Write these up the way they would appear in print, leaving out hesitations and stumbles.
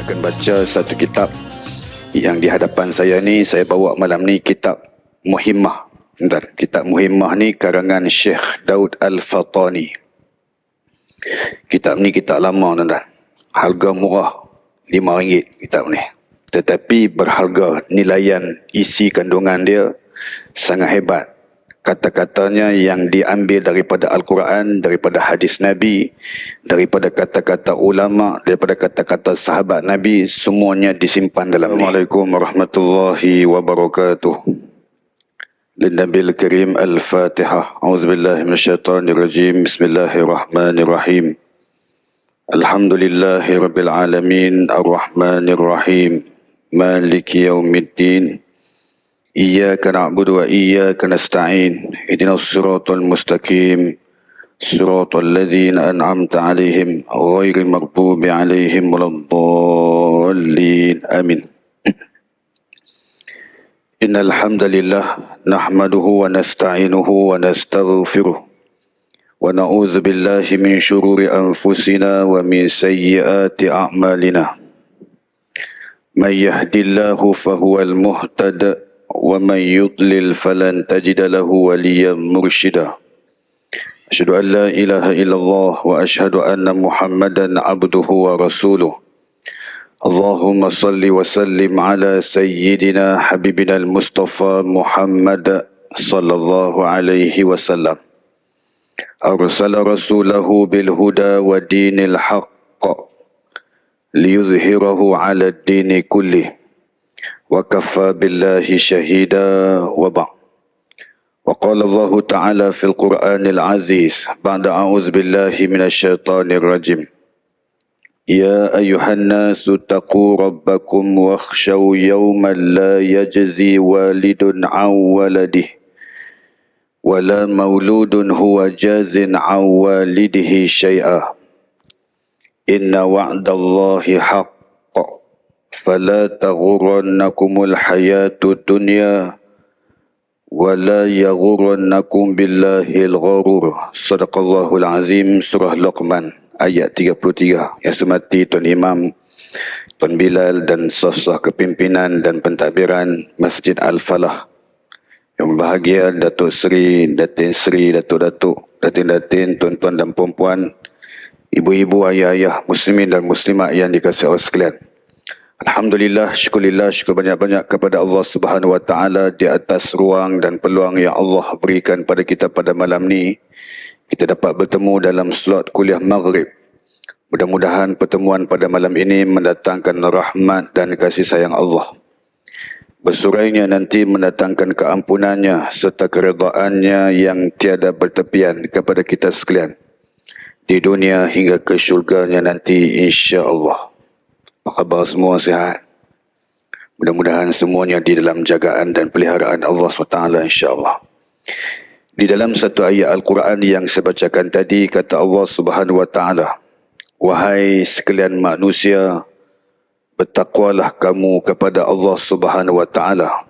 akan baca satu kitab yang di hadapan saya ni. Saya bawa malam ni kitab Muhimmah. Kitab Muhimmah ni karangan Syekh Daud Al-Fatani. Kitab ni kitab lama tuan-tuan. Harga murah RM5 kitab ni. Tetapi berharga, nilaian isi kandungan dia sangat hebat. Kata-katanya yang diambil daripada Al-Quran, daripada hadis Nabi, daripada kata-kata ulama, daripada kata-kata sahabat Nabi, semuanya disimpan dalam ni. Assalamualaikum warahmatullahi wabarakatuh. Lin-Nabil Karim Al-Fatihah. A'udzubillahi minasyaitanirrajim. Bismillahirrahmanirrahim. Alhamdulillahi rabbil alamin. Ar-Rahmanirrahim. Maliki yaumiddin. Iyyaka na'budu wa iyyaka nasta'in. Ihdinas siratal mustaqim. Siratal ladzina an'amta 'alaihim ghairil maghdubi 'alaihim waladdallin. Amin. Innal hamdalillah nahmaduhu wa nasta'inuhu wa nastaghfiruh. Wa na'udzu billahi min shururi anfusina wa min sayyiati a'malina. May yahdihillahu fahuwal muhtadi wa man yudlil falan tajida lahu waliyan mursyida. Asyhadu an la ilaha illallah wa asyhadu anna Muhammadan abduhu wa rasuluh. Allahumma salli wa sallim ala sayyidina habibina al-Mustafa Muhammad sallallahu alaihi wasallam. Arsala rasulahu bil huda wa dinil haqq liyuzhirahu ala ad-dini kullih. وكفى بالله شهيدا وبعد. وقال الله تعالى في القرآن العزيز بعد أعوذ بالله من الشيطان الرجيم. يا أيها الناس اتقوا ربكم واخشوا يوما لا يجزي والد عن ولده ولا مولود هو جاز عن والده شيئا إن وعد الله حق فلا تغرنكم الحياة الدنيا ولا يغرنكم بالله الغرور. Sadaqallahul Azim. Surah Luqman ayat 33. Yang semati Tuan Imam, Tuan Bilal dan sah-sah kepimpinan dan pentadbiran Masjid Al-Falah. Yang berbahagia Datuk Seri, Datin Seri, Datuk-datuk, Datin-datin, tuan-tuan dan puan-puan, ibu-ibu, ayah-ayah, muslimin dan muslimat yang dikasihi Allah sekalian. Alhamdulillah, syukurillah, syukur banyak-banyak kepada Allah Subhanahu Wa Taala di atas ruang dan peluang yang Allah berikan pada kita pada malam ni. Kita dapat bertemu dalam slot kuliah maghrib. Mudah-mudahan pertemuan pada malam ini mendatangkan rahmat dan kasih sayang Allah. Bersurainya nanti mendatangkan keampunannya serta keredaannya yang tiada bertepian kepada kita sekalian di dunia hingga ke syurganya nanti, insya-Allah. Apa khabar semua, sihat? Mudah-mudahan semuanya di dalam jagaan dan peliharaan Allah SWT, insya-Allah. Di dalam satu ayat Al-Quran yang saya bacakan tadi, kata Allah Subhanahu Wa Taala, wahai sekalian manusia, bertakwalah kamu kepada Allah Subhanahu Wa Taala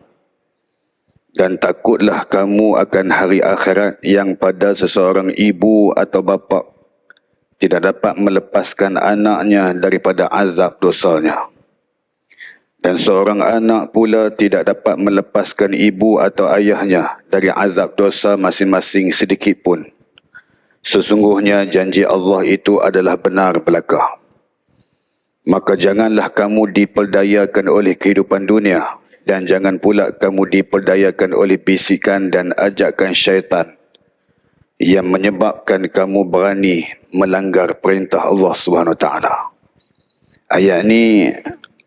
dan takutlah kamu akan hari akhirat yang pada seseorang ibu atau bapa tidak dapat melepaskan anaknya daripada azab dosanya. Dan seorang anak pula tidak dapat melepaskan ibu atau ayahnya dari azab dosa masing-masing sedikit pun. Sesungguhnya janji Allah itu adalah benar belaka. Maka janganlah kamu diperdayakan oleh kehidupan dunia, dan jangan pula kamu diperdayakan oleh bisikan dan ajakan syaitan yang menyebabkan kamu berani melanggar perintah Allah Subhanahu Wa Taala. Ayat ni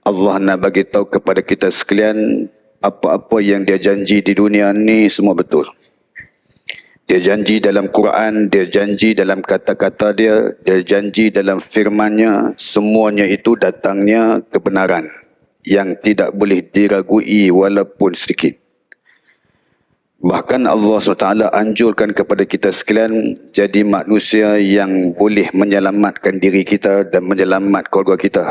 Allah nak bagi tahu kepada kita sekalian, apa-apa yang dia janji di dunia ni semua betul. Dia janji dalam Quran, dia janji dalam kata-kata dia, dia janji dalam firman-Nya, semuanya itu datangnya kebenaran yang tidak boleh diragui walaupun sedikit. Bahkan Allah SWT anjurkan kepada kita sekalian jadi manusia yang boleh menyelamatkan diri kita dan menyelamat keluarga kita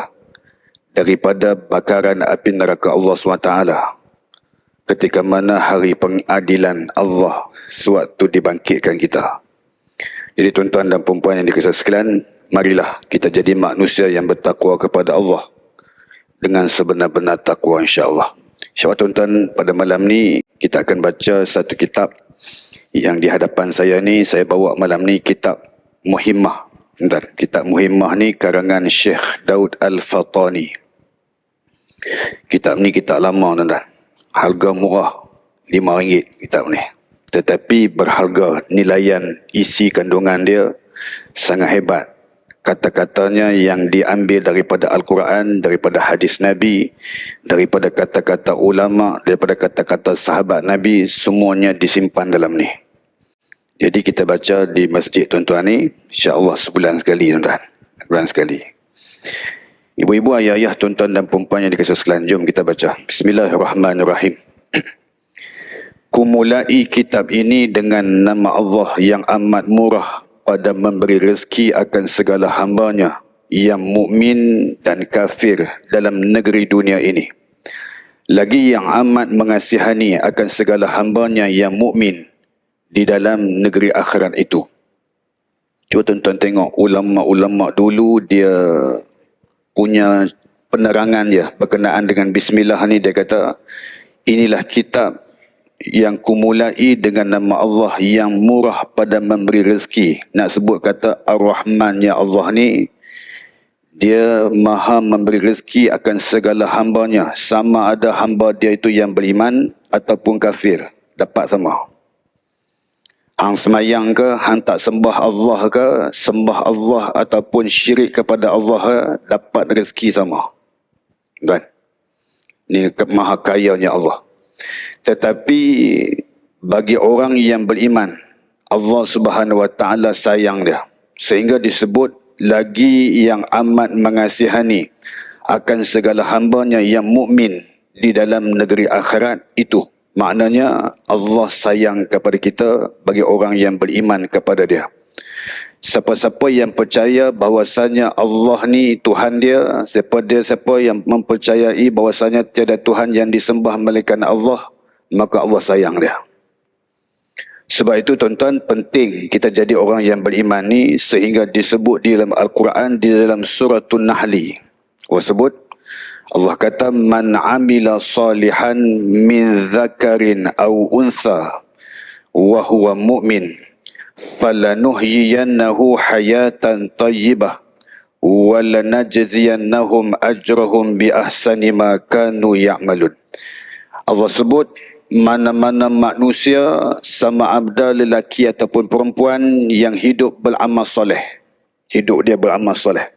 daripada bakaran api neraka Allah SWT ketika mana hari pengadilan Allah sewaktu dibangkitkan kita. Jadi tuan-tuan dan puan-puan yang dikasihi sekalian, marilah kita jadi manusia yang bertakwa kepada Allah. dengan sebenar-benar takwa, insya-Allah. InsyaAllah tuan-tuan, pada malam ni kita akan baca satu kitab yang di hadapan saya ni. Saya bawa malam ni kitab Muhimmah. Tuan-tuan, kitab Muhimmah ni karangan Syekh Daud Al-Fatani. Kitab ni kitab lama, tuan-tuan. Harga murah, RM5 kitab ni. Tetapi berharga, nilaian isi kandungan dia sangat hebat. Kata-katanya yang diambil daripada Al-Quran, daripada hadis Nabi, daripada kata-kata ulama, daripada kata-kata sahabat Nabi, semuanya disimpan dalam ni. Jadi kita baca di masjid tuan-tuan ni, insya-Allah sebulan sekali, tuan-tuan. Sebulan sekali. Ibu-ibu, ayah-ayah, tuan-tuan dan perempuan yang dikasihi sekalian, jom kita baca. Bismillahirrahmanirrahim. Kumulai kitab ini dengan nama Allah yang amat murah pada memberi rezeki akan segala hambanya yang mukmin dan kafir dalam negeri dunia ini. Lagi yang amat mengasihani akan segala hambanya yang mukmin di dalam negeri akhirat itu. Cuba tuan-tuan tengok ulama-ulama dulu, dia punya penerangan dia berkenaan dengan bismillah ni. Dia kata, inilah kitab yang kumulai dengan nama Allah yang murah pada memberi rezeki. Nak sebut kata Ar-Rahman ya Allah ni, dia maha memberi rezeki akan segala hambanya, sama ada hamba dia itu yang beriman ataupun kafir, dapat sama. Hang semayang ke, hang tak sembah Allah ke, sembah Allah ataupun syirik kepada Allah ke, dapat rezeki sama. Kan? Ni maha kayanya Allah. Tetapi bagi orang yang beriman, Allah Subhanahu Wa Taala sayang dia, sehingga disebut lagi yang amat mengasihani akan segala hambanya yang mukmin di dalam negeri akhirat itu. Maknanya Allah sayang kepada kita bagi orang yang beriman kepada dia. Siapa-siapa yang percaya bahawasanya Allah ni Tuhan dia, siapa yang mempercayai bahawasanya tiada Tuhan yang disembah melainkan Allah, maka Allah sayang dia. Sebab itu tuan-tuan, penting kita jadi orang yang beriman ni, sehingga disebut di dalam Al-Quran, di dalam Suratul Nahli. Allah sebut, Allah kata, man amila salihan min zakarin au untha wa huwa mu'min falanuhyiyannahu hayatan tayyibah wa lanajziyannahum ajrahum bi ahsani ma kanu ya'malun. Allah sebut, mana-mana manusia sama ada lelaki ataupun perempuan yang hidup beramal soleh, hidup dia beramal soleh,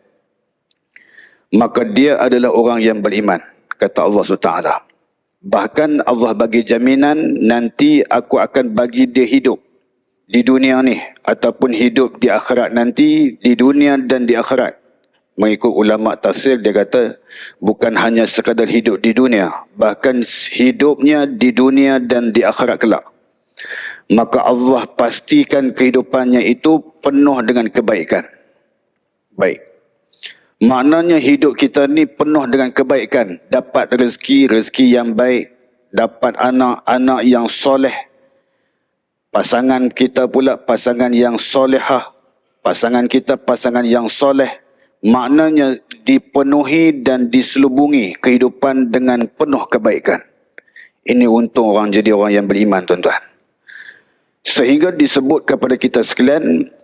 maka dia adalah orang yang beriman, kata Allah SWT. Bahkan Allah bagi jaminan, nanti aku akan bagi dia hidup di dunia ni ataupun hidup di akhirat nanti, di dunia dan di akhirat. Mengikut ulama tafsir, dia kata bukan hanya sekadar hidup di dunia, bahkan hidupnya di dunia dan di akhirat kelak. Maka Allah pastikan kehidupannya itu penuh dengan kebaikan. Baik. Maknanya hidup kita ni penuh dengan kebaikan. Dapat rezeki yang baik, dapat anak-anak yang soleh, pasangan kita pula pasangan yang solehah, pasangan kita pasangan yang soleh. Maknanya dipenuhi dan diselubungi kehidupan dengan penuh kebaikan. Ini untung orang jadi orang yang beriman, tuan-tuan. Sehingga disebut kepada kita sekalian,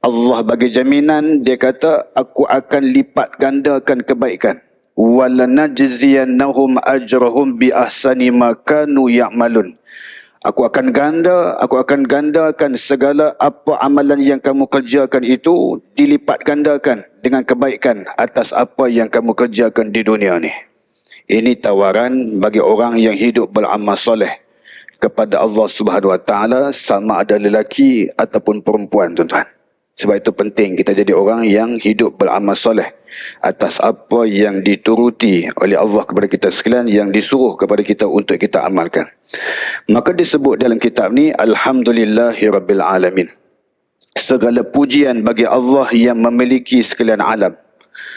Allah bagi jaminan, dia kata, aku akan lipat gandakan kebaikan. Walanajziyannahum ajrahum bi ahsani ma kanu ya'malun. Aku akan gandakan segala apa amalan yang kamu kerjakan itu, dilipat gandakan dengan kebaikan atas apa yang kamu kerjakan di dunia ni. Ini tawaran bagi orang yang hidup beramal soleh kepada Allah Subhanahu Wa Taala, sama ada lelaki ataupun perempuan, tuan-tuan. Sebab itu penting kita jadi orang yang hidup beramal soleh atas apa yang dituruti oleh Allah kepada kita sekalian, yang disuruh kepada kita untuk kita amalkan. Maka disebut dalam kitab ni, Alhamdulillahirabbil alamin. Segala pujian bagi Allah yang memiliki sekalian alam.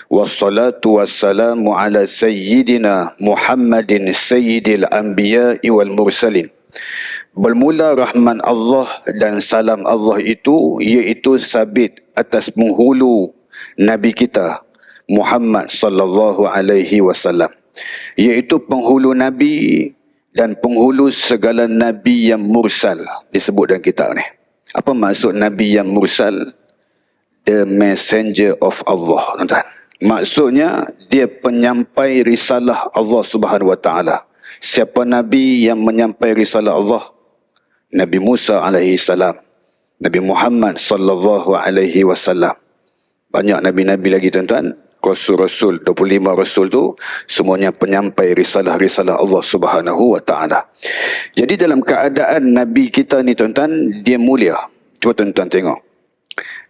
Wassalatu wassalamu ala sayyidina Muhammadin sayyidil anbiya'i wal mursalin. Bermula rahman Allah dan salam Allah itu, iaitu sabit atas penghulu Nabi kita Muhammad sallallahu alaihi wasallam. iaitu penghulu Nabi dan penghulu segala Nabi yang mursal. Disebut dalam kitab ni. Apa maksud Nabi yang mursal? The messenger of Allah, tuan-tuan. Maksudnya dia penyampai risalah Allah Subhanahu Wa Taala. Siapa Nabi yang menyampai risalah Allah? Nabi Musa alaihi salam, Nabi Muhammad sallallahu alaihi wasallam. Banyak nabi-nabi lagi, tuan-tuan. Rasul-rasul, 25 rasul tu semuanya penyampai risalah-risalah Allah Subhanahu Wa Taala. Jadi dalam keadaan nabi kita ni, tuan-tuan, dia mulia. Cuba tuan-tuan tengok.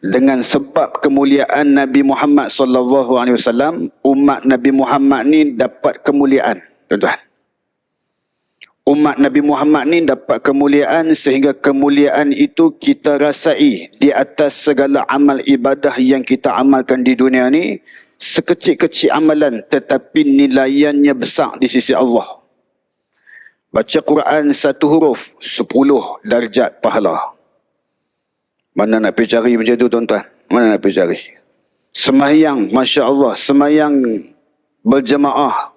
Dengan sebab kemuliaan Nabi Muhammad sallallahu alaihi wasallam, umat Nabi Muhammad ni dapat kemuliaan, tuan-tuan. Umat Nabi Muhammad ni dapat kemuliaan sehingga kemuliaan itu kita rasai di atas segala amal ibadah yang kita amalkan di dunia ni. Sekecil-kecil amalan tetapi nilaiannya besar di sisi Allah. Baca Quran satu huruf, 10 darjat pahala. Mana nak pergi cari macam tu, tuan-tuan? Mana nak pergi cari? Sembahyang, Masya Allah, sembahyang berjemaah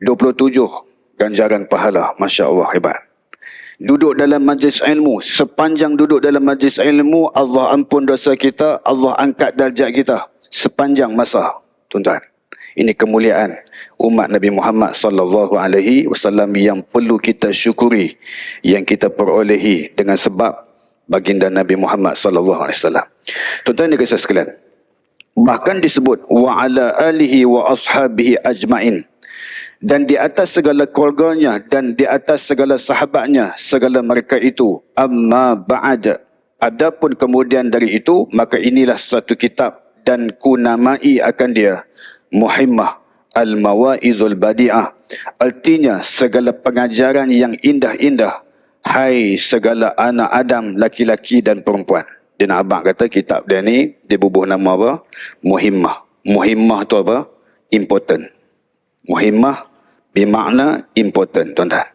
27 ganjaran pahala. Masya Allah, hebat. Duduk dalam majlis ilmu, sepanjang duduk dalam majlis ilmu, Allah ampun dosa kita, Allah angkat darjat kita sepanjang masa, tuan-tuan. Ini kemuliaan umat Nabi Muhammad sallallahu alaihi wasallam yang perlu kita syukuri, yang kita perolehi dengan sebab baginda Nabi Muhammad sallallahu alaihi wasallam. Tuan-tuan dan saudara sekalian, bahkan disebut wa ala alihi wa ashabihi ajmain, dan di atas segala keluarganya dan di atas segala sahabatnya, segala mereka itu. Amma ba'd, adapun kemudian dari itu, maka inilah suatu kitab dan ku namai akan dia Muhimmah Al-Mawa'idhul Badi'ah. Artinya segala pengajaran yang indah-indah, hai segala anak Adam, laki-laki dan perempuan. Dia nak abang kata kitab dia ni dia bubuh nama apa? Muhimmah. Muhimmah tu apa? Important. Muhimmah bermakna important, tuan-tuan.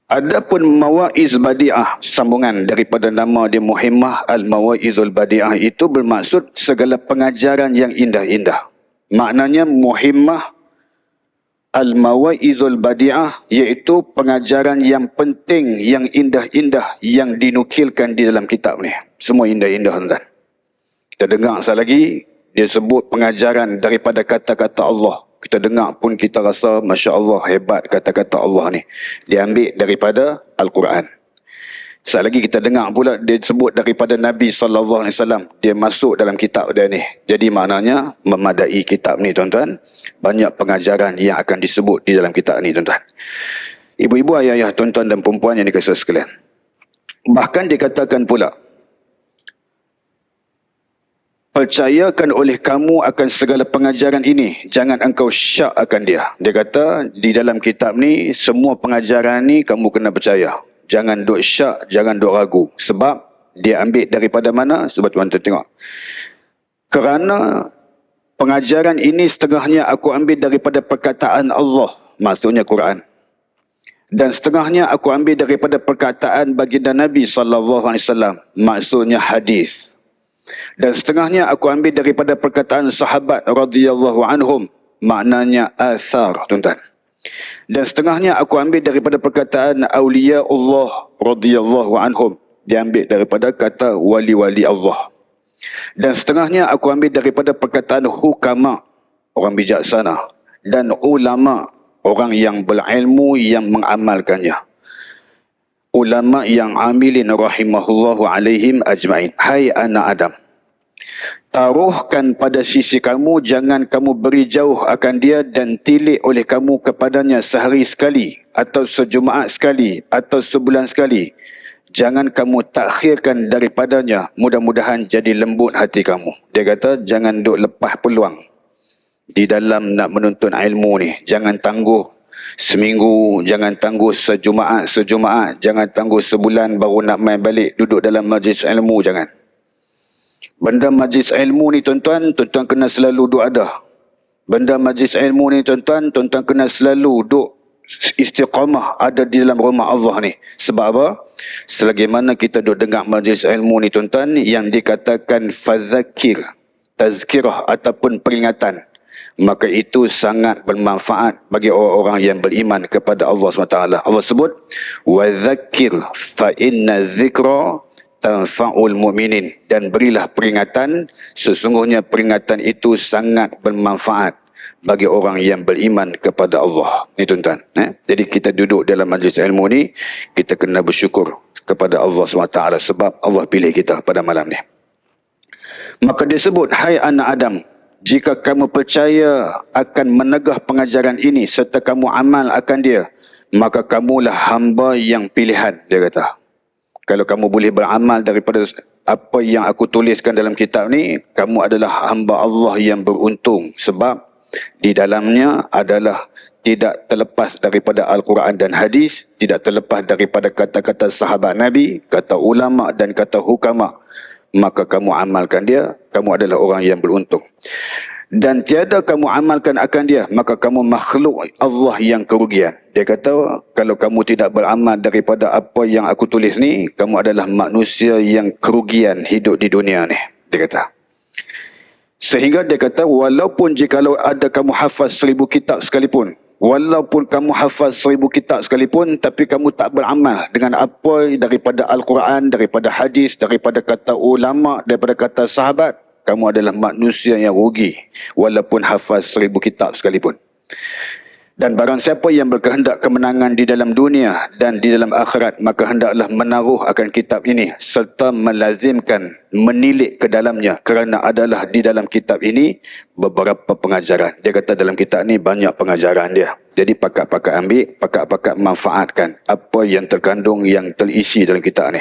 Adapun Mawa'iz Badi'ah, sambungan daripada nama dia Muhimmah Al-Mawa'izul Badi'ah, itu bermaksud segala pengajaran yang indah-indah. Maknanya Muhimmah Al-Mawa'izul Badi'ah iaitu pengajaran yang penting, yang indah-indah yang dinukilkan di dalam kitab ni. Semua indah-indah, tuan-tuan. Kita dengar sekali lagi, dia sebut pengajaran daripada kata-kata Allah. Kita dengar pun kita rasa Masya Allah, hebat kata-kata Allah ni. Dia ambil daripada Al-Quran. Sekali lagi kita dengar pula dia sebut daripada Nabi SAW. Dia masuk dalam kitab dia ni. Jadi maknanya memadai kitab ni, tuan-tuan. Banyak pengajaran yang akan disebut di dalam kitab ni, tuan-tuan. Ibu-ibu, ayah-ayah, tuan-tuan dan perempuan yang dikasihi sekalian. Bahkan dikatakan pula, percayakan oleh kamu akan segala pengajaran ini, jangan engkau syak akan dia. Dia kata di dalam kitab ni semua pengajaran ni kamu kena percaya. Jangan duk syak, jangan duk ragu. Sebab dia ambil daripada mana? Sebab tuan-tuan tengok. Kerana pengajaran ini setengahnya aku ambil daripada perkataan Allah, maksudnya Quran. Dan setengahnya aku ambil daripada perkataan baginda Nabi SAW, maksudnya hadis. Dan setengahnya aku ambil daripada perkataan sahabat radhiyallahu anhum, maknanya athar, tuan-tuan. Dan setengahnya aku ambil daripada perkataan awliya Allah radhiyallahu anhum, diambil daripada kata wali-wali Allah. Dan setengahnya aku ambil daripada perkataan hukama, orang bijaksana, dan ulama, orang yang berilmu yang mengamalkannya. Ulama yang amilin rahimahullahu alaihim ajma'in. Hai anak Adam, taruhkan pada sisi kamu, jangan kamu beri jauh akan dia dan tilik oleh kamu kepadanya sehari sekali, atau sejumaat sekali, atau sebulan sekali. Jangan kamu takhirkan daripadanya, mudah-mudahan jadi lembut hati kamu. Dia kata jangan duk lepas peluang di dalam nak menuntut ilmu ni. Jangan tangguh seminggu, jangan tangguh sejumaat, jangan tangguh sebulan baru nak main balik duduk dalam majlis ilmu, jangan. Benda majlis ilmu ni, tuan-tuan kena selalu duk ada. Benda majlis ilmu ni, tuan-tuan kena selalu duk istiqamah ada di dalam rumah Allah ni. Sebab apa? Selagi mana kita duk dengar majlis ilmu ni, tuan-tuan, yang dikatakan fazakir, tazkirah ataupun peringatan. maka itu sangat bermanfaat bagi orang-orang yang beriman kepada Allah SWT. Allah sebut, وَذَكِّرْ فَإِنَّ الذِّكْرَ tanfa'ul mu'minin, dan berilah peringatan, sesungguhnya peringatan itu sangat bermanfaat bagi orang yang beriman kepada Allah. Ni tuan-tuan. Jadi kita duduk dalam majlis ilmu ni, kita kena bersyukur kepada Allah SWT sebab Allah pilih kita pada malam ni. Maka dia sebut, hai anak Adam, jika kamu percaya akan menegah pengajaran ini serta kamu amal akan dia, maka kamulah hamba yang pilihan, dia kata. Kalau kamu boleh beramal daripada apa yang aku tuliskan dalam kitab ni, kamu adalah hamba Allah yang beruntung. Sebab di dalamnya adalah tidak terlepas daripada Al-Quran dan hadis, tidak terlepas daripada kata-kata sahabat Nabi, kata ulama dan kata hukama. Maka kamu amalkan dia, kamu adalah orang yang beruntung. Dan tiada kamu amalkan akan dia, maka kamu makhluk Allah yang kerugian. Dia kata, kalau kamu tidak beramal daripada apa yang aku tulis ni, kamu adalah manusia yang kerugian hidup di dunia ni. Dia kata. Sehingga dia kata, walaupun jikalau ada kamu hafaz 1000 kitab sekalipun, walaupun kamu hafaz 1000 kitab sekalipun, tapi kamu tak beramal dengan apa daripada Al-Quran, daripada hadis, daripada kata ulama, daripada kata sahabat, kamu adalah manusia yang rugi, walaupun hafaz 1000 kitab sekalipun. Dan barang siapa yang berkehendak kemenangan di dalam dunia dan di dalam akhirat, maka hendaklah menaruh akan kitab ini serta melazimkan menilik ke dalamnya, kerana adalah di dalam kitab ini beberapa pengajaran. Dia kata dalam kitab ini banyak pengajaran dia. Jadi pakat-pakat ambil, pakat-pakat manfaatkan apa yang terkandung, yang terisi dalam kitab ni.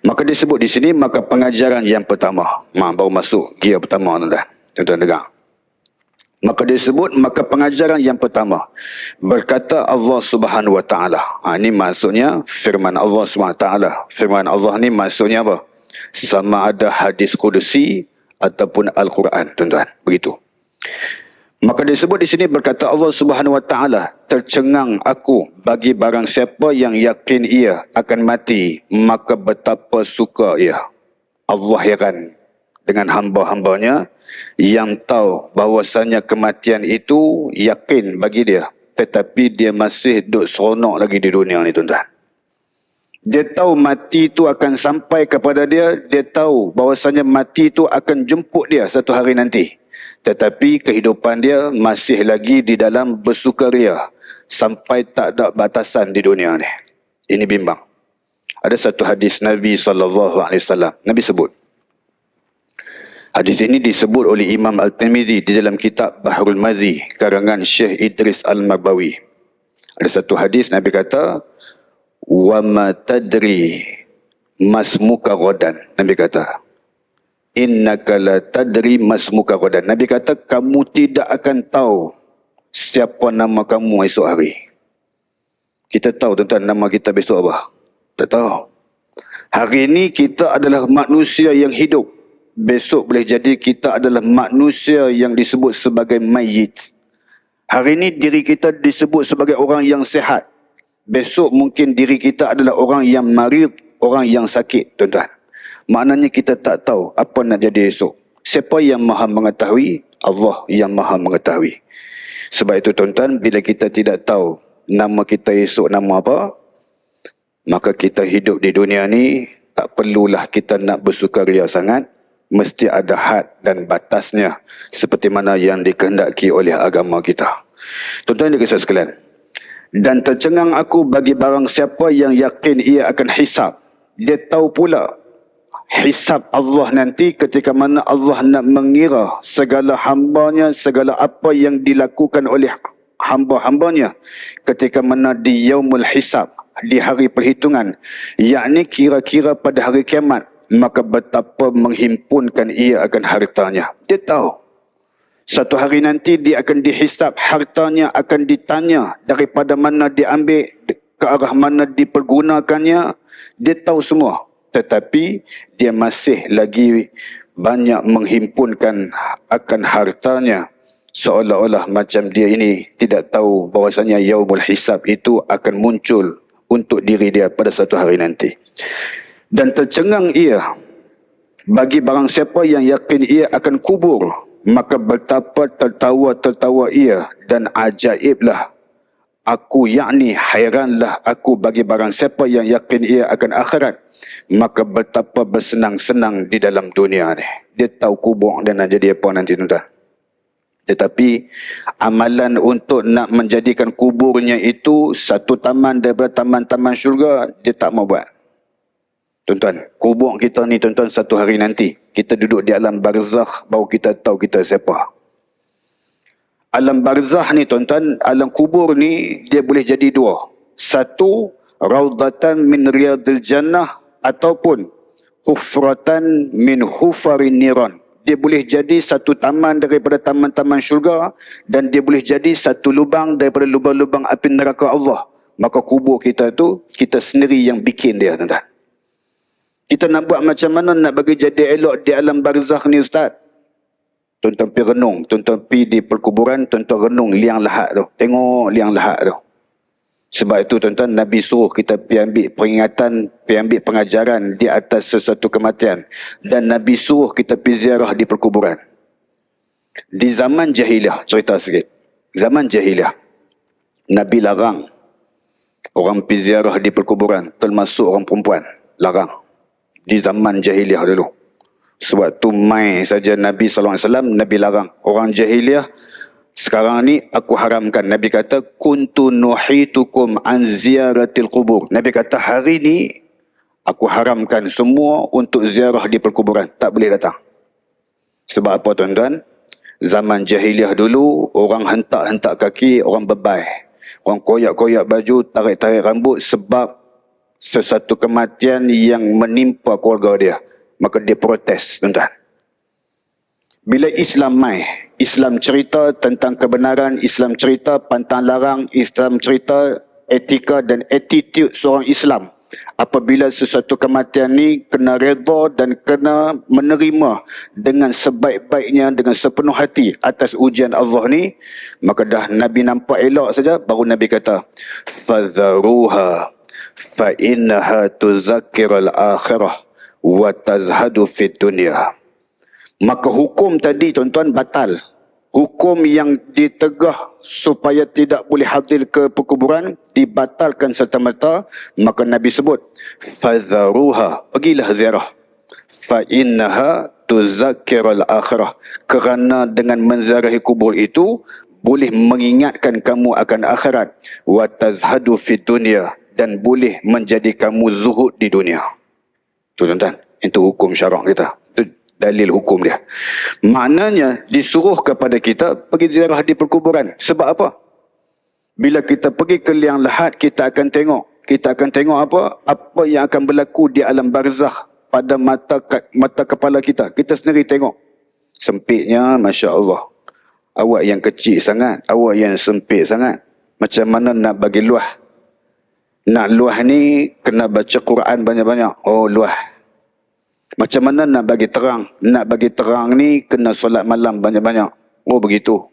Maka disebut di sini, maka pengajaran yang pertama. Baru masuk gear pertama, tuan-tuan. Tuan-tuan dengar. Maka disebut, maka pengajaran yang pertama. Berkata Allah Subhanahu Wa Taala. Ini maksudnya firman Allah Subhanahu Wa Taala. Firman Allah ni maksudnya apa? Sama ada hadis kudusi ataupun Al-Quran, tuan-tuan. Begitu. Maka disebut di sini, berkata Allah Subhanahu Wa Taala, tercengang aku bagi barang siapa yang yakin ia akan mati, maka betapa suka ia. Allah heran dengan hamba-hambanya yang tahu bahawasanya kematian itu yakin bagi dia, tetapi dia masih duduk seronok lagi di dunia ni, tuan-tuan. Dia tahu mati itu akan sampai kepada dia, dia tahu bahawasanya mati itu akan jemput dia satu hari nanti. Tetapi kehidupan dia masih lagi di dalam bersukaria sampai tak ada batasan di dunia ni. Ini bimbang. Ada satu hadis Nabi SAW. Nabi sebut. Hadis ini disebut oleh Imam Al-Tirmizi di dalam kitab Bahrul Mazi karangan Syekh Idris Al-Magbawi. Ada satu hadis Nabi kata, "Wa ma tadri masmuka ghadan." Nabi kata, "Innaka la tadri masmuka ghadan." Nabi kata, kamu tidak akan tahu siapa nama kamu esok hari. Kita tahu, tuan-tuan, nama kita besok apa? Tak tahu. Hari ini kita adalah manusia yang hidup. Besok boleh jadi kita adalah manusia yang disebut sebagai mayit. Hari ini diri kita disebut sebagai orang yang sehat. Besok mungkin diri kita adalah orang yang marid, orang yang sakit, tuan-tuan. Maknanya kita tak tahu apa nak jadi esok. Siapa yang maha mengetahui? Allah yang maha mengetahui. Sebab itu, tuan-tuan, bila kita tidak tahu nama kita esok nama apa, maka kita hidup di dunia ni tak perlulah kita nak bersukaria sangat. Mesti ada had dan batasnya seperti mana yang dikehendaki oleh agama kita. Tuan-tuan dan kisah sekalian, dan tercengang aku bagi barang siapa yang yakin ia akan hisab. Dia tahu pula hisab Allah nanti ketika mana Allah nak mengira segala hambanya, segala apa yang dilakukan oleh hamba-hambanya ketika mana di yaumul hisab, di hari perhitungan, yakni kira-kira pada hari kiamat. Maka betapa menghimpunkan ia akan hartanya. Dia tahu satu hari nanti dia akan dihisap, hartanya akan ditanya daripada mana diambil, ke arah mana dipergunakannya. Dia tahu semua. Tetapi dia masih lagi banyak menghimpunkan akan hartanya, seolah-olah macam dia ini tidak tahu bahawasanya yaumul hisab itu akan muncul untuk diri dia pada satu hari nanti. Dan tercengang ia bagi barang siapa yang yakin ia akan kubur, maka betapa tertawa-tertawa ia dan ajaiblah aku, yakni hairanlah aku bagi barang siapa yang yakin ia akan akhirat, maka betapa bersenang-senang di dalam dunia ni. Dia tahu kubur dia nak jadi apa nanti, tuan-tuan. Tetapi amalan untuk nak menjadikan kuburnya itu satu taman daripada taman-taman syurga, dia tak mau buat. Tuan-tuan, kubur kita ni tuan-tuan satu hari nanti, kita duduk di alam barzakh baru kita tahu kita siapa. Alam barzakh ni tuan-tuan, alam kubur ni dia boleh jadi dua. Satu, raudatan min riyadil jannah ataupun hufratan min hufarin niran. Dia boleh jadi satu taman daripada taman-taman syurga dan dia boleh jadi satu lubang daripada lubang-lubang api neraka Allah. Maka kubur kita tu, kita sendiri yang bikin dia, tuan-tuan. Kita nak buat macam mana nak bagi jadi elok di alam barzakh ni, Ustaz? Tuan-tuan pergi renung, tuan-tuan pergi di perkuburan, tuan-tuan renung liang lahat tu. Tengok liang lahat tu. Sebab itu tuan-tuan, Nabi suruh kita pergi ambil peringatan, pergi ambil pengajaran di atas sesuatu kematian. Dan Nabi suruh kita pergi ziarah di perkuburan. Di zaman jahiliah, cerita sikit. Zaman jahiliah, Nabi larang orang pergi ziarah di perkuburan, termasuk orang perempuan. Larang. Di zaman jahiliah dulu. Sebab tu mai saja Nabi SAW, Nabi larang. Orang jahiliah, sekarang ni aku haramkan. Nabi kata, kuntu nuhitukum an ziyaratil kubur. Nabi kata, hari ni aku haramkan semua untuk ziarah di perkuburan. Tak boleh datang. Sebab apa tuan-tuan? Zaman jahiliah dulu, orang hentak-hentak kaki, orang bebai. Orang koyak-koyak baju, tarik-tarik rambut sebab sesuatu kematian yang menimpa keluarga dia. Maka dia protes, tuan-tuan. Bila Islam mai, Islam cerita tentang kebenaran, Islam cerita pantang larang, Islam cerita etika dan attitude seorang Islam. Apabila sesuatu kematian ni kena redha dan kena menerima dengan sebaik-baiknya, dengan sepenuh hati atas ujian Allah ni, maka dah Nabi nampak elok saja, baru Nabi kata, fadharuha fa innaha tuzakkirul akhirah wa tazhadu fid dunya. Maka hukum tadi tuan-tuan batal. Hukum yang ditegah supaya tidak boleh hadir ke perkuburan dibatalkan serta-merta. Maka Nabi sebut, fadharuha, pergilah ziarah. Fa innaha tuzakkirul akhirah. Kerana dengan menziarahi kubur itu boleh mengingatkan kamu akan akhirat. Wa tazhadu fid dunya, dan boleh menjadi kamu zuhud di dunia. Tuan-tuan, itu hukum syarak kita. Itu dalil hukum dia. Maknanya disuruh kepada kita pergi ziarah di perkuburan. Sebab apa? Bila kita pergi ke liang lahat, kita akan tengok. Kita akan tengok apa? Apa yang akan berlaku di alam barzakh pada mata kepala kita. Kita sendiri tengok. Sempitnya, Masya Allah. Awak yang kecil sangat. Awak yang sempit sangat. Macam mana nak bagi luah? Nak luah ni kena baca Quran banyak-banyak. Oh, luah. Macam mana nak bagi terang? Nak bagi terang ni kena solat malam banyak-banyak. Oh, begitu.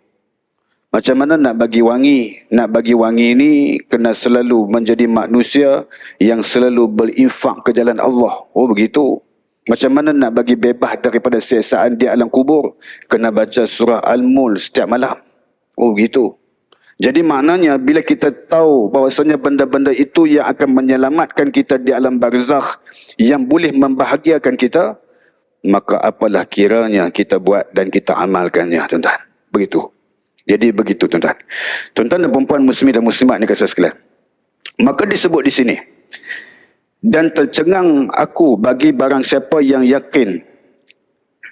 Macam mana nak bagi wangi? Nak bagi wangi ni kena selalu menjadi manusia yang selalu berinfak ke jalan Allah. Oh, begitu. Macam mana nak bagi bebas daripada siksaan di alam kubur? Kena baca surah Al-Mulk setiap malam. Oh, begitu. Jadi maknanya bila kita tahu bahawasanya benda-benda itu yang akan menyelamatkan kita di alam barzakh, yang boleh membahagiakan kita, maka apalah kiranya kita buat dan kita amalkannya, tuan-tuan. Begitu. Jadi begitu, tuan-tuan. Tuan-tuan dan perempuan muslimin dan muslimat ni kasih sekalian. Maka disebut di sini, dan tercengang aku bagi barang siapa yang yakin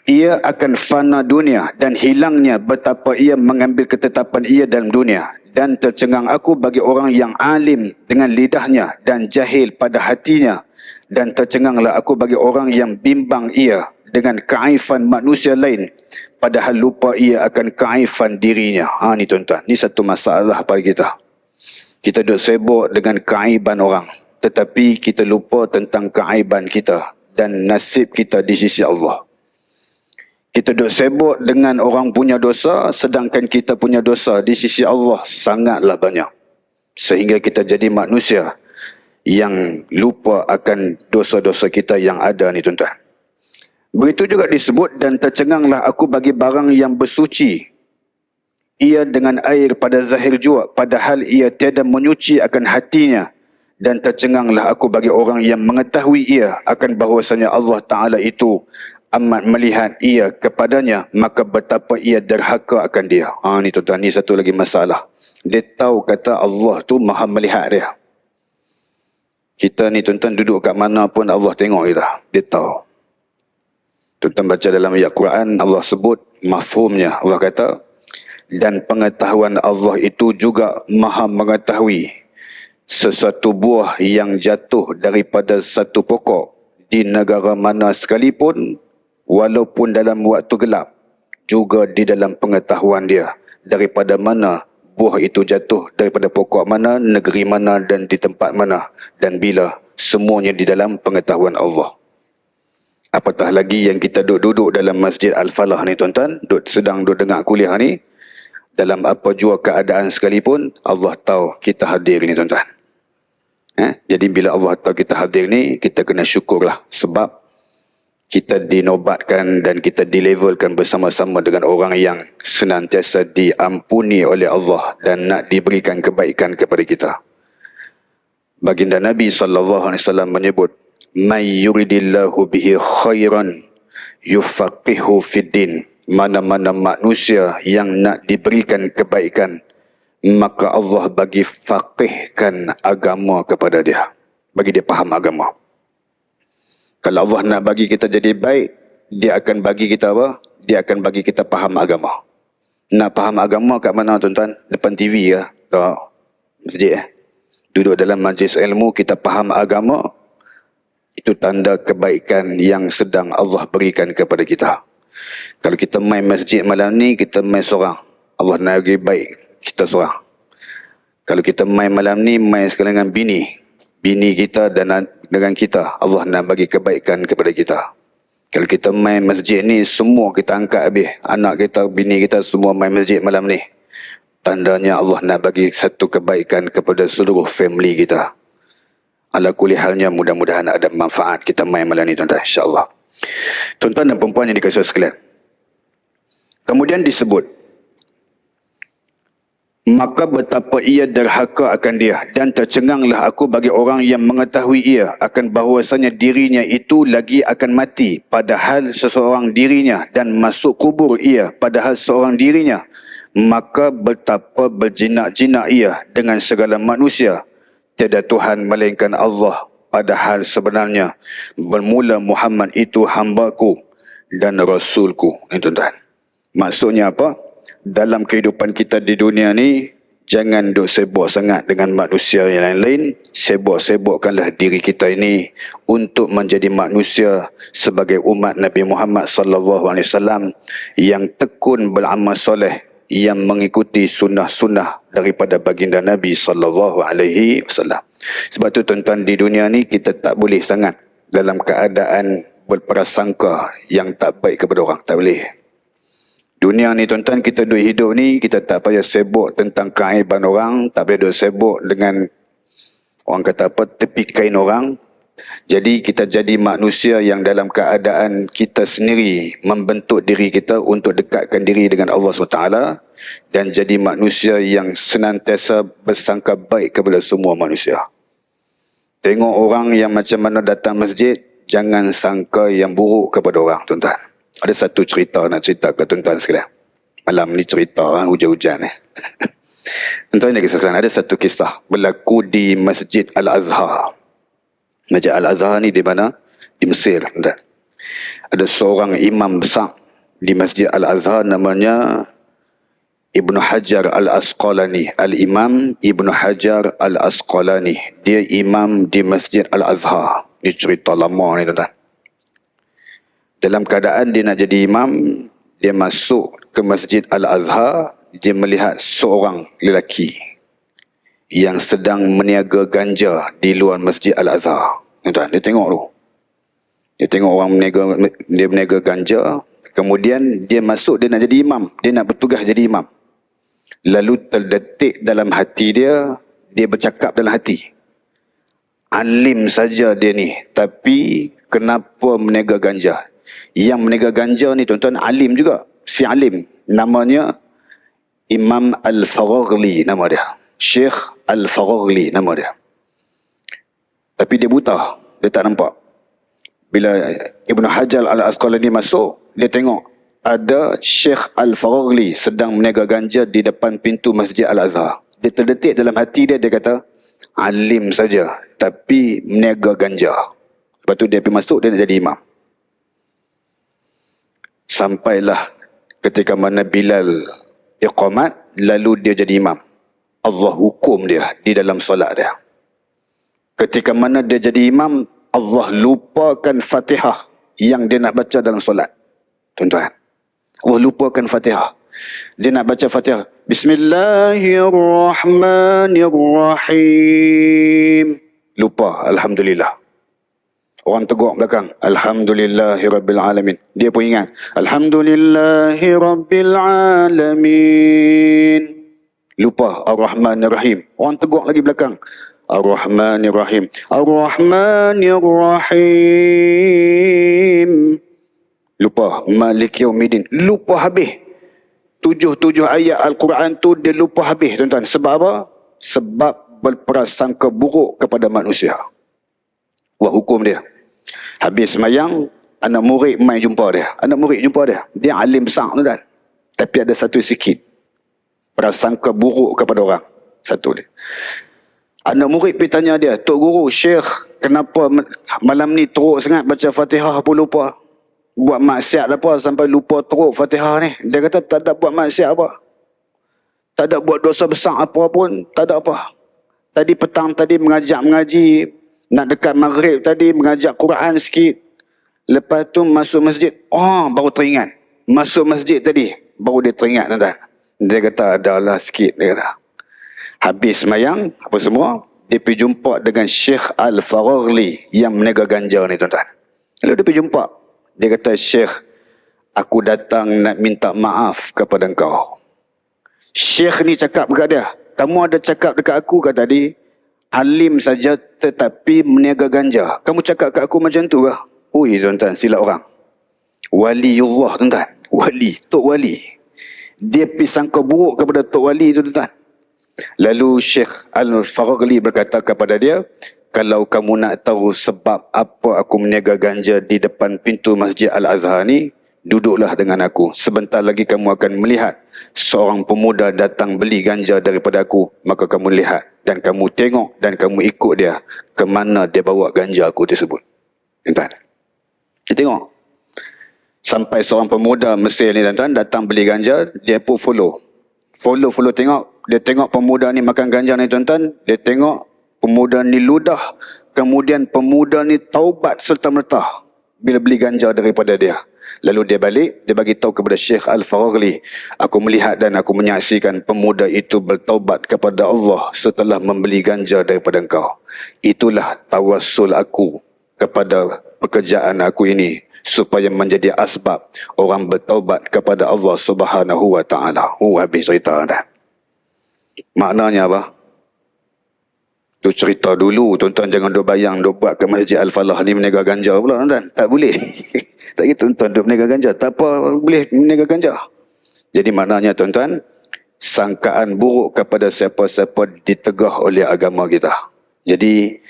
ia akan fana dunia dan hilangnya betapa ia mengambil ketetapan ia dalam dunia. Dan tercengang aku bagi orang yang alim dengan lidahnya dan jahil pada hatinya. Dan tercenganglah aku bagi orang yang bimbang ia dengan keaifan manusia lain, padahal lupa ia akan keaifan dirinya. Ni tuan-tuan, ni satu masalah pada kita. Kita duk sibuk dengan keaiban orang, tetapi kita lupa tentang keaiban kita dan nasib kita di sisi Allah. Kita duk sibuk dengan orang punya dosa, sedangkan kita punya dosa di sisi Allah sangatlah banyak. Sehingga kita jadi manusia yang lupa akan dosa-dosa kita yang ada ni, tuan-tuan. Begitu juga disebut, dan tercenganglah aku bagi barang yang bersuci ia dengan air pada zahir jua, padahal ia tiada menyuci akan hatinya. Dan tercenganglah aku bagi orang yang mengetahui ia akan bahawasanya Allah Ta'ala itu amat melihat ia kepadanya, maka betapa ia derhaka akan dia. Ni tuan-tuan, ni satu lagi masalah. Dia tahu kata Allah tu maha melihat dia. Kita ni tuan-tuan duduk kat mana pun Allah tengok kita. Dia tahu. Tuan-tuan baca dalam ayat Quran, Allah sebut mafhumnya. Allah kata, dan pengetahuan Allah itu juga maha mengetahui sesuatu buah yang jatuh daripada satu pokok di negara mana sekalipun, walaupun dalam waktu gelap, juga di dalam pengetahuan dia daripada mana buah itu jatuh, daripada pokok mana, negeri mana dan di tempat mana dan bila. Semuanya di dalam pengetahuan Allah. Apatah lagi yang kita duduk dalam Masjid Al-Falah ni tuan-tuan, sedang dengar kuliah ni, dalam apa jua keadaan sekalipun, Allah tahu kita hadir ni tuan-tuan. Jadi bila Allah tahu kita hadir ni, kita kena syukurlah. Sebab kita dinobatkan dan kita dilevelkan bersama-sama dengan orang yang senantiasa diampuni oleh Allah dan nak diberikan kebaikan kepada kita. Baginda Nabi SAW menyebut, "May yuridillahu bihi khairan yufaqihu fid din." Mana-mana manusia yang nak diberikan kebaikan, maka Allah bagi faqihkan agama kepada dia. Bagi dia faham agama. Kalau Allah nak bagi kita jadi baik, dia akan bagi kita apa? Dia akan bagi kita faham agama. Nak faham agama kat mana tuan-tuan? Depan TV ke? Tak. Masjid Duduk dalam majlis ilmu, kita faham agama. Itu tanda kebaikan yang sedang Allah berikan kepada kita. Kalau kita main masjid malam ni, kita main seorang, Allah nak bagi baik kita seorang. Kalau kita main malam ni, main sekali dengan bini kita dan dengan kita, Allah nak bagi kebaikan kepada kita. Kalau kita main masjid ni, semua kita angkat habis, anak kita, bini kita semua main masjid malam ni, tandanya Allah nak bagi satu kebaikan kepada seluruh family kita. Ala kulli halnya, mudah-mudahan ada manfaat kita main malam ni tuan-tuan, insya-Allah. Tuan-tuan dan perempuan yang dikasihi sekalian, kemudian disebut, maka betapa ia derhaka akan dia, dan tercenganglah aku bagi orang yang mengetahui ia akan bahawasanya dirinya itu lagi akan mati, padahal seseorang dirinya, dan masuk kubur ia, padahal seorang dirinya. Maka betapa berjinak-jinak ia dengan segala manusia. Tiada Tuhan melainkan Allah, padahal sebenarnya bermula Muhammad itu hambaku dan rasulku. Ini tuan-tuan. Maksudnya apa? Dalam kehidupan kita di dunia ni, jangan duk sibuk sangat dengan manusia yang lain-lain. Sibuk-sibukkanlah diri kita ini untuk menjadi manusia sebagai umat Nabi Muhammad SAW yang tekun beramal soleh, yang mengikuti sunnah-sunnah daripada baginda Nabi SAW. Sebab tu tuan-tuan, di dunia ni kita tak boleh sangat dalam keadaan berprasangka yang tak baik kepada orang. Tak boleh. Dunia ni tuan-tuan, kita duduk hidup ni, kita tak payah sibuk tentang keaiban orang, tak payah duduk sibuk dengan orang kata apa, tepi kain orang. Jadi kita jadi manusia yang dalam keadaan kita sendiri membentuk diri kita untuk dekatkan diri dengan Allah SWT, dan jadi manusia yang senantiasa bersangka baik kepada semua manusia. Tengok orang yang macam mana datang masjid, jangan sangka yang buruk kepada orang tuan-tuan. Ada satu cerita nak cerita ke tuan-tuan sekalian. Malam ni cerita hujan-hujan tuan-tuan, ada satu kisah berlaku di Masjid Al-Azhar. Masjid Al-Azhar ni di mana? Di Mesir. Ada seorang imam besar di Masjid Al-Azhar, namanya Ibnu Hajar Al-Asqalani. Al-Imam Ibnu Hajar Al-Asqalani. Dia imam di Masjid Al-Azhar. Ini cerita lama ni tuan-tuan. Dalam keadaan dia nak jadi imam, dia masuk ke Masjid Al-Azhar, dia melihat seorang lelaki yang sedang meniaga ganja di luar Masjid Al-Azhar. Dia tengok tu. Dia tengok orang meniaga ganja. Kemudian dia masuk, dia nak jadi imam. Dia nak bertugas jadi imam. Lalu terdetik dalam hati dia, dia bercakap dalam hati, alim saja dia ni, tapi kenapa meniaga ganja? Yang meniaga ganja ni tuan-tuan alim juga. Si alim namanya Imam Al-Faraghli nama dia. Syekh Al-Faraghli nama dia. Tapi dia buta, dia tak nampak. Bila Ibn Hajar Al-Asqalani masuk, dia tengok ada Syekh Al-Faraghli sedang meniaga ganja di depan pintu Masjid Al-Azhar. Dia terdetik dalam hati dia, dia kata, alim saja tapi meniaga ganja. Lepas tu dia pergi masuk, dia nak jadi imam. Sampailah ketika mana Bilal iqamat, lalu dia jadi imam. Allah hukum dia di dalam solat dia. Ketika mana dia jadi imam, Allah lupakan Fatihah yang dia nak baca dalam solat. Tuan-tuan, Allah lupakan Fatihah. Dia nak baca Fatihah, Bismillahirrahmanirrahim. Lupa, Alhamdulillah. Orang tegur belakang, Alhamdulillahirrabbilalamin. Dia pun ingat, Alhamdulillahirrabbilalamin. Lupa Ar-Rahmanir-Rahim. Orang tegur lagi belakang, Ar-Rahmanir-Rahim. Ar-Rahmanir-Rahim. Lupa Malik Yaumiddin. Lupa habis. 7 ayat Al-Quran tu dia lupa habis, tuan-tuan. Sebab apa? Sebab berprasangka buruk kepada manusia. Wah, hukum dia. Habis semayang, anak murid mai jumpa dia. Anak murid jumpa dia. Dia alim besar, tuan-tuan. Tapi ada satu sikit prasangka buruk kepada orang. Satu dia. Anak murid pergi tanya dia, Tok Guru, Syekh, kenapa malam ni teruk sangat baca Fatihah pun lupa? Buat maksiat apa sampai lupa teruk Fatihah ni? Dia kata tak ada buat maksiat apa. Tak ada buat dosa besar apa pun, tak ada apa. Tadi petang tadi mengajak mengaji, nak dekat maghrib tadi mengajak Quran sikit. Lepas tu masuk masjid, baru teringat. Masuk masjid tadi, baru dia teringat, tuan-tuan. Dia kata adalah sikit, dia kata. Habis semayang, apa semua, dia pergi jumpa dengan Syekh Al-Faraghli yang meniaga ganja ni, tuan-tuan. Lalu dia pergi jumpa. Dia kata, Syekh, aku datang nak minta maaf kepada engkau. Syekh ni cakap dekat dia, kamu ada cakap dekat aku kata tadi, alim saja tetapi meniaga ganja. Kamu cakap kat aku macam tu ke? Ui, tuan-tuan, silap orang. Waliullah, tuan-tuan. Wali, Tok Wali. Dia pergi sangka buruk kepada Tok Wali tu, tuan-tuan. Lalu Syekh Al-Faraghli berkata kepada dia, kalau kamu nak tahu sebab apa aku meniaga ganja di depan pintu Masjid Al-Azhar ni, duduklah dengan aku. Sebentar lagi kamu akan melihat seorang pemuda datang beli ganja daripada aku. Maka kamu lihat dan kamu tengok dan kamu ikut dia ke mana dia bawa ganja aku tersebut. Tuan-tuan, dia tengok. Sampai seorang pemuda Mesir ni, tuan-tuan, datang beli ganja, dia pun follow tengok. Dia tengok pemuda ni makan ganja ni, tuan-tuan. Dia tengok pemuda ni ludah. Kemudian pemuda ni taubat serta-merta bila beli ganja daripada dia. Lalu dia balik, dia bagi tahu kepada Syekh Al-Faraghli, aku melihat dan aku menyaksikan pemuda itu bertaubat kepada Allah setelah membeli ganja daripada engkau. Itulah tawassul aku kepada pekerjaan aku ini, supaya menjadi asbab orang bertaubat kepada Allah Subhanahu wa taala. Habis cerita dah. Maknanya apa? Tu cerita dulu, tuan-tuan, jangan duk bayang duk buat ke Masjid Al-Falah ni meniaga ganja pula, tuan-tuan. Tak boleh. Tak gitu, tuan-tuan, duk meniaga ganja. Tak apa boleh meniaga ganja. Jadi maknanya, tuan-tuan, sangkaan buruk kepada siapa-siapa ditegah oleh agama kita. Jadi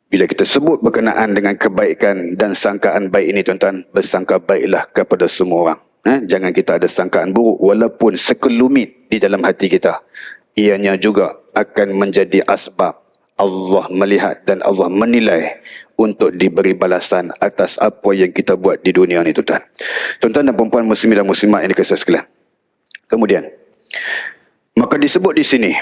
bila kita sebut berkenaan dengan kebaikan dan sangkaan baik ini, tuan-tuan, bersangka baiklah kepada semua orang. Jangan kita ada sangkaan buruk walaupun sekelumit di dalam hati kita. Ianya juga akan menjadi asbab Allah melihat dan Allah menilai untuk diberi balasan atas apa yang kita buat di dunia ni, tuan-tuan. Tuan-tuan dan perempuan muslimin dan muslimat yang dikasihi sekalian. Kemudian, maka disebut di sini,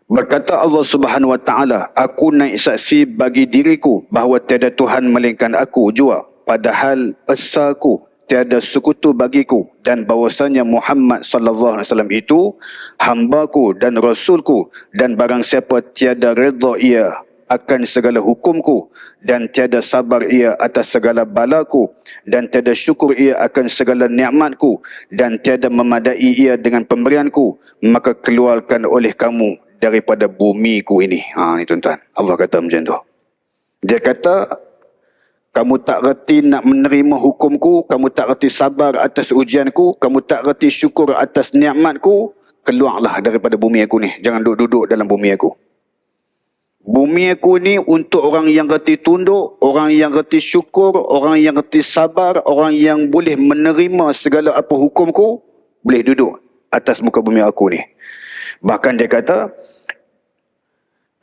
berkata Allah Subhanahu wa taala, aku naik saksi bagi diriku bahawa tiada Tuhan melainkan aku jua, padahal esaku tiada sekutu bagiku, dan bahwasanya Muhammad sallallahu alaihi wasallam itu hambaku dan rasulku, dan barang siapa tiada redha ia akan segala hukumku, dan tiada sabar ia atas segala balaku, dan tiada syukur ia akan segala nikmatku, dan tiada memadai ia dengan pemberianku, maka keluarkan oleh kamu daripada bumiku ini. Ni, tuan-tuan, Allah kata macam tu. Dia kata, kamu tak reti nak menerima hukumku, kamu tak reti sabar atas ujianku, kamu tak reti syukur atas nikmatku, keluarlah daripada bumi aku ni. Jangan duduk-duduk dalam bumi aku. Bumi aku ni untuk orang yang reti tunduk, orang yang reti syukur, orang yang reti sabar, orang yang boleh menerima segala apa hukumku, boleh duduk atas muka bumi aku ni. Bahkan dia kata,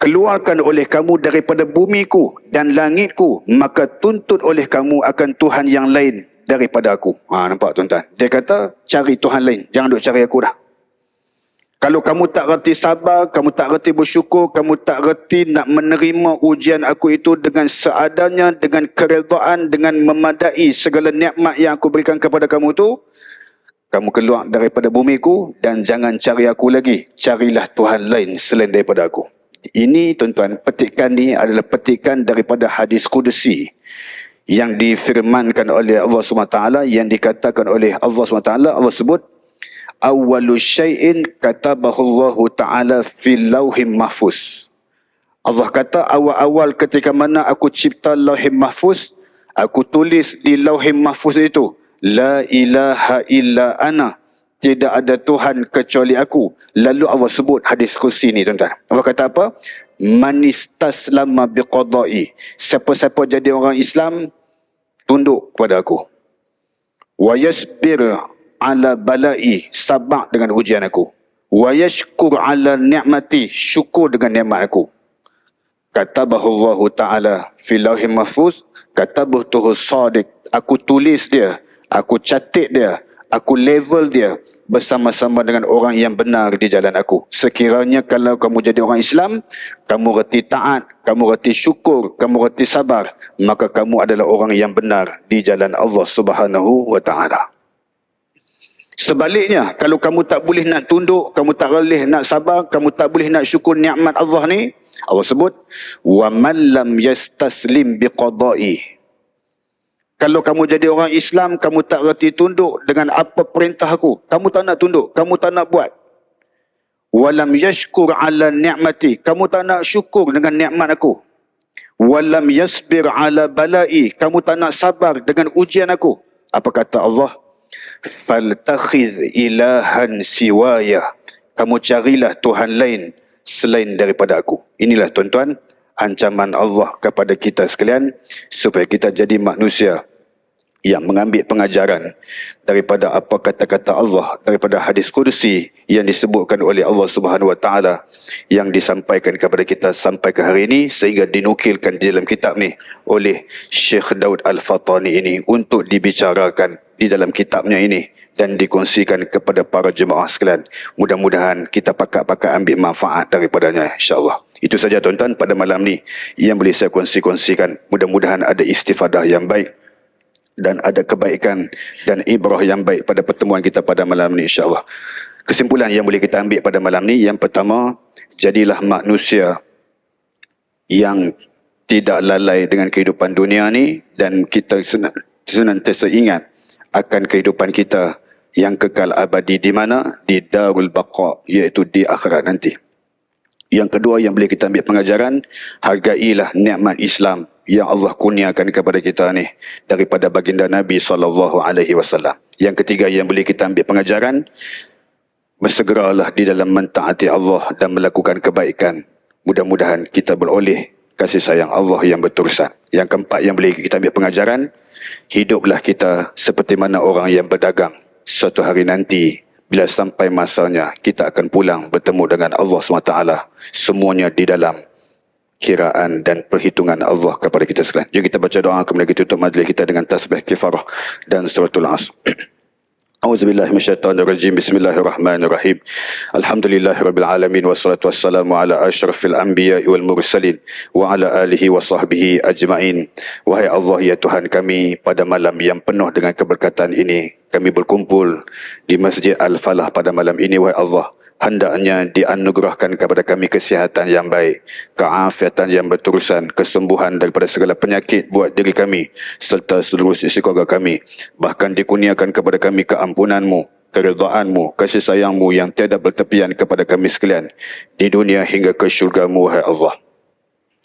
keluarkan oleh kamu daripada bumiku dan langitku, maka tuntut oleh kamu akan Tuhan yang lain daripada aku. Nampak tuan-tuan? Dia kata, cari Tuhan lain. Jangan duk cari aku dah. Kalau kamu tak reti sabar, kamu tak reti bersyukur, kamu tak reti nak menerima ujian aku itu dengan seadanya, dengan keredaan, dengan memadai segala nikmat yang aku berikan kepada kamu tu, kamu keluar daripada bumiku dan jangan cari aku lagi. Carilah Tuhan lain selain daripada aku. Ini tuan-tuan, petikan ni adalah petikan daripada hadis Qudsi yang difirmankan oleh Allah SWT, yang dikatakan oleh Allah SWT. Allah sebut, awwalu syai'in katabahu Allah Ta'ala fil lauhim mahfuz. Allah kata, awal-awal ketika mana aku cipta lauhim mahfuz, aku tulis di lauhim mahfuz itu, la ilaha illa ana, tidak ada Tuhan kecuali aku. Lalu Allah sebut hadis kursi ni tuan-tuan. Allah kata apa? Man istaslama biqadai. Siapa-siapa jadi orang Islam, tunduk kepada aku. Wa yasbir ala balai, sabar dengan ujian aku. Wa yashkur ala ni'mati, syukur dengan nikmat aku. Katabahu Allah Ta'ala fil lauhim mahfuz, katabahu sadiq. Aku tulis dia, aku catat dia, aku level dia bersama-sama dengan orang yang benar di jalan aku. Sekiranya kalau kamu jadi orang Islam, kamu reti taat, kamu reti syukur, kamu reti sabar, maka kamu adalah orang yang benar di jalan Allah Subhanahu wa Ta'ala. Sebaliknya, kalau kamu tak boleh nak tunduk, kamu tak boleh nak sabar, kamu tak boleh nak syukur nikmat Allah ni, Allah sebut, wa man lam yastaslim biqada'i. Kalau kamu jadi orang Islam, kamu tak reti tunduk dengan apa perintah aku, kamu tak nak tunduk, kamu tak nak buat. Walam yashkur ala ni'mati, kamu tak nak syukur dengan nikmat aku. Walam yasbir ala balai, kamu tak nak sabar dengan ujian aku. Apa kata Allah? Faltakhiz ilahan siwaya, kamu carilah Tuhan lain selain daripada aku. Inilah tuan-tuan, ancaman Allah kepada kita sekalian, supaya kita jadi manusia yang mengambil pengajaran daripada apa kata-kata Allah, daripada hadis Qudsi yang disebutkan oleh Allah Subhanahu Wa Taala, yang disampaikan kepada kita sampai ke hari ini, sehingga dinukilkan di dalam kitab ni oleh Syekh Daud Al-Fatani ini untuk dibicarakan di dalam kitabnya ini dan dikongsikan kepada para jemaah sekalian. Mudah-mudahan kita pakat-pakat ambil manfaat daripadanya, insya-Allah. Itu saja tuan-tuan pada malam ni yang boleh saya kongsikan. Mudah-mudahan ada istifadah yang baik dan ada kebaikan dan ibrah yang baik pada pertemuan kita pada malam ni, insya-Allah. Kesimpulan yang boleh kita ambil pada malam ni, yang pertama, jadilah manusia yang tidak lalai dengan kehidupan dunia ni, dan kita senantiasa ingat akan kehidupan kita yang kekal abadi di mana? Di Darul Baqa, iaitu di akhirat nanti. Yang kedua yang boleh kita ambil pengajaran, hargailah nikmat Islam yang Allah kurniakan kepada kita ni daripada baginda Nabi SAW. Yang ketiga yang boleh kita ambil pengajaran, bersegeralah di dalam mentaati Allah dan melakukan kebaikan. Mudah-mudahan kita beroleh kasih sayang Allah yang berterusan. Yang keempat yang boleh kita ambil pengajaran, hiduplah kita seperti mana orang yang berdagang. Suatu hari nanti, bila sampai masanya, kita akan pulang bertemu dengan Allah SWT. Semuanya di dalam kiraan dan perhitungan Allah kepada kita sekalian. Jom kita baca doa, kemudian kita tutup majlis kita dengan tasbih kifarah dan suratul Asr. A'udzubillahi minasyaitonirrajim. Bismillahirrahmanirrahim. Alhamdulillahirabbil alamin, wassalatu wassalamu ala asyrafil anbiya'i wal mursalin wa ala alihi wa sahbihi ajmain. Wahai Allah, ya Tuhan kami, pada malam yang penuh dengan keberkatan ini, kami berkumpul di Masjid Al-Falah pada malam ini. Wahai Allah, hendaknya dianugerahkan kepada kami kesihatan yang baik, keafiatan yang berterusan, kesembuhan daripada segala penyakit buat diri kami serta seluruh isi keluarga kami. Bahkan dikurniakan kepada kami keampunan-Mu, keridaan-Mu, kasih sayang-Mu yang tiada bertepian kepada kami sekalian di dunia hingga ke syurga-Mu, wahai Allah.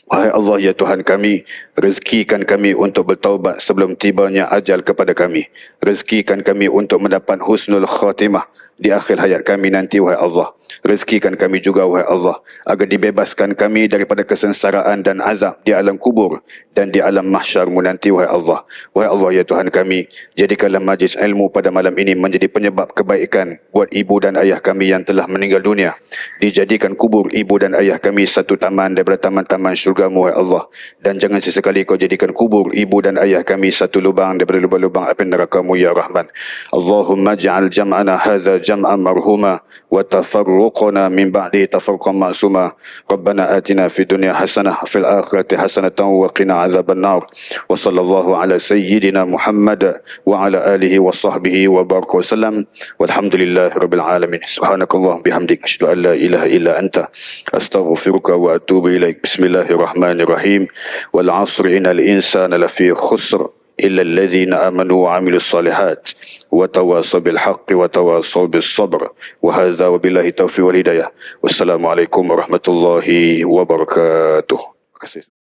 Wahai Allah ya Tuhan kami, rezekikan kami untuk bertaubat sebelum tibanya ajal kepada kami. Rezekikan kami untuk mendapat husnul khatimah di akhir hayat kami nanti, wahai Allah. Rezekikan kami juga, wahai Allah, agar dibebaskan kami daripada kesengsaraan dan azab di alam kubur dan di alam mahsyarmu nanti, wahai Allah. Wahai Allah ya Tuhan kami, jadikanlah majlis ilmu pada malam ini menjadi penyebab kebaikan buat ibu dan ayah kami yang telah meninggal dunia. Dijadikan kubur ibu dan ayah kami satu taman daripada taman-taman syurgamu, wahai Allah. Dan jangan sesekali kau jadikan kubur ibu dan ayah kami satu lubang daripada lubang-lubang api neraka-Mu ya Rahman. Allahumma ja'al jam'ana hadza jam'an marhuma wa tafarruqana min ba'di tafarruqan ma'suma. Rabbana atina fid dunya hasanah fil akhirati hasanatan wa qina azaban nar. Wa sallallahu ala sayyidina Muhammad wa ala alihi wa sahbihi wa baraka wasallam. Walhamdulillahi rabbil alamin. Subhanakallah bihamdik asyhadu an la ilaha illa anta astaghfiruka wa atubu ilaik. Bismillahirrahmanirrahim. Wal 'asri innal insana lafi khusr illa alladhina amanu wa 'amilus solihat wa tawasaw bil haqqi wa tawasaw bis sabr. Wa hadza wa billahi taufiq wal hidayah. Wassalamualaikum warahmatullahi wabarakatuh. Terima kasih.